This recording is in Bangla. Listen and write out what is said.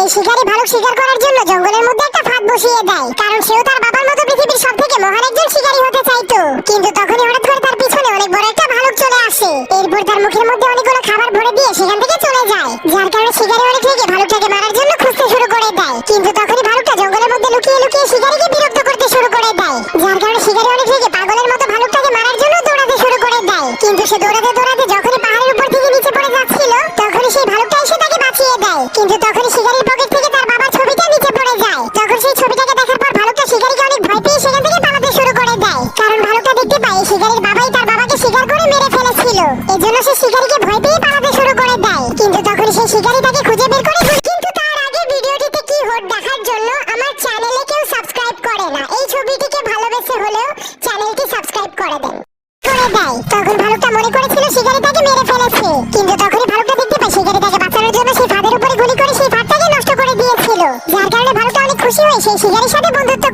এই শিকারী ভালুক শিকার করার জন্য জঙ্গলের মধ্যে একটা ফাঁদ বসিয়ে দেয়, কারণ সেও তার বাবার মতো পৃথিবীর সবথেকে মহান একজন শিকারী হতে চাইতো। কিন্তু তখনই হঠাৎ করে তার পিছনে অনেক বড় একটা ভালুক চলে আসে। এরপর তার মুখের মধ্যে অনেকগুলো খাবার ভরে দিয়ে সেখান থেকে চলে যায়, যার কারণে শিকারী অনেক রেগে ভালুকটাকে মারার জন্য খুঁজতে শুরু করে দেয়। কিন্তু তখনই ভালুকটা জঙ্গলের মধ্যে লুকিয়ে লুকিয়ে শিকারীকে বিরক্ত করতে শুরু করে দেয়, যার কারণে শিকারী অনেক রেগে পাগলের মতো ভালুকটাকে মারার জন্য দৌড়াতে শুরু করে দেয়। কিন্তু সে দৌড়াতে দৌড়াতে যখনই পাহাড়ের উপর থেকে নিচে পড়ে যাচ্ছিল, তখনই সেই ভালুকটা এসে তাকে বাঁচিয়ে দেয়। কিন্তু তখনই শিকারীর পকেট থেকে তার বাবার ছবিটা নিচে পড়ে যায়। তখন সেই ছবিটাকে দেখার পর ভালুকটা শিকারীকে অনেক ভয় পেয়ে সেখান থেকে পালাতে শুরু করে দেয়, কারণ ভালুকটা দেখতে পায় শিকারীর বাবাই তার বাবাকে শিকার করে মেরে ফেলেছিল। এজন্য সে শিকারীকে ভয় পেয়ে পালাতে শুরু করে দেয়। কিন্তু তখন সেই শিকারী তাকে খুঁজে বের করে। কিন্তু তার আগে ভিডিওটিতে কি হট দেখার জন্য আমার চ্যানেলে কেউ সাবস্ক্রাইব করে না, এই ছবিটিকে ভালোবেসে হলেও চ্যানেলটি সাবস্ক্রাইব করে দেন করে দেয়। তখন ভালুকটা মনে করেছিল শিকারী তাকে মেরে ফেলেছে, কিন্তু তখনই ভালুকটা দেখতে পায় শিকারী তাকে বাঁচানোর জন্য সেই ফাঁদের উপরে গুলি করে সেই ফাঁদটাকে নষ্ট করে দিয়েছিল, যার কারণে ভালুকটা অনেক খুশি হয়ে সেই শিকারীর সাথে বন্ধুত্ব